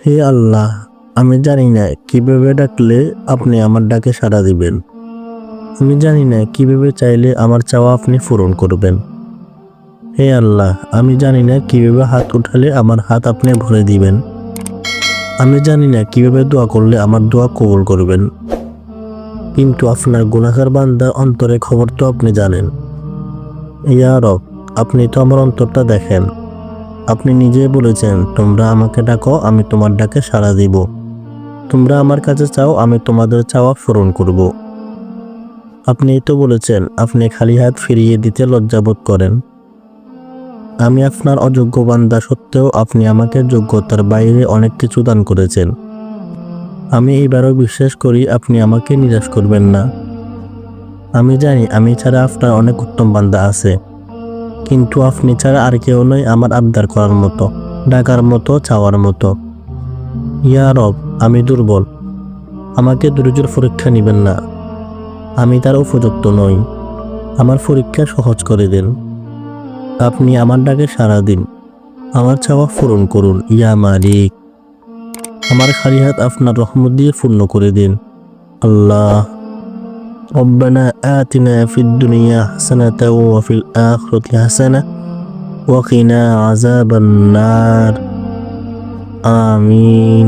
হে আল্লাহ, আমি জানি না কিভাবে ডাকলে আপনি আমার ডাকে সাড়া দিবেন। আমি জানি না কিভাবে চাইলে আমার চাওয়া আপনি পূরণ করবেন। হে আল্লাহ, আমি জানি না কিভাবে হাত উঠালে আমার হাত আপনি ভরে দিবেন। আমি জানি না কিভাবে দোয়া করলে আমার দোয়া কবুল করবেন। কিন্তু আপনার গুনাহগার বান্দার অন্তরের খবর তো আপনি জানেন। ইয়া রব, আপনি তো আমার অন্তরটা দেখেন। আপনি নিজেই বলেছেন, তোমরা আমাকে ডাকো, আমি তোমার ডাকে সাড়া দিব। তোমরা আমার কাছে চাও, আমি তোমাদের চাওয়া পূরণ করব। আপনি তো বলেছেন, আপনি খালি হাত ফিরিয়ে দিতে লজ্জাবোধ করেন। আমি আপনার অযোগ্য বান্দা সত্ত্বেও আপনি আমাকে যোগ্যতার বাইরে অনেক কিছু দান করেছেন। আমি এবারও বিশ্বাস করি আপনি আমাকে নিরাশ করবেন না। আমি জানি আমি ছাড়া আপনার অনেক উত্তম বান্দা আছে, কিন্তু আপনি ছাড়া আর কেউ নয় আমার আবদার করার মতো, ডাকার মতো, চাওয়ার মতো। ইয়া রব, আমি দুর্বল, আমাকে ধৈর্যের পরীক্ষা নেবেন না। আমি তার উপযুক্ত নই, আমার পরীক্ষা সহজ করে দিন। আপনি আমার ডাকে সাড়া দিন, আমার চাওয়া পূরণ করুন। ইয়া মালিক, আমার খালি হাত আপনার রহমত দিয়ে পূর্ণ করে দিন। আল্লাহ, রব্বানা আতিনা ফিদ দুনিয়া হাসানাতাও ওয়া ফিল আখিরাতি হাসানাহ ওয়া কিনা আযাবান নার। আমিন।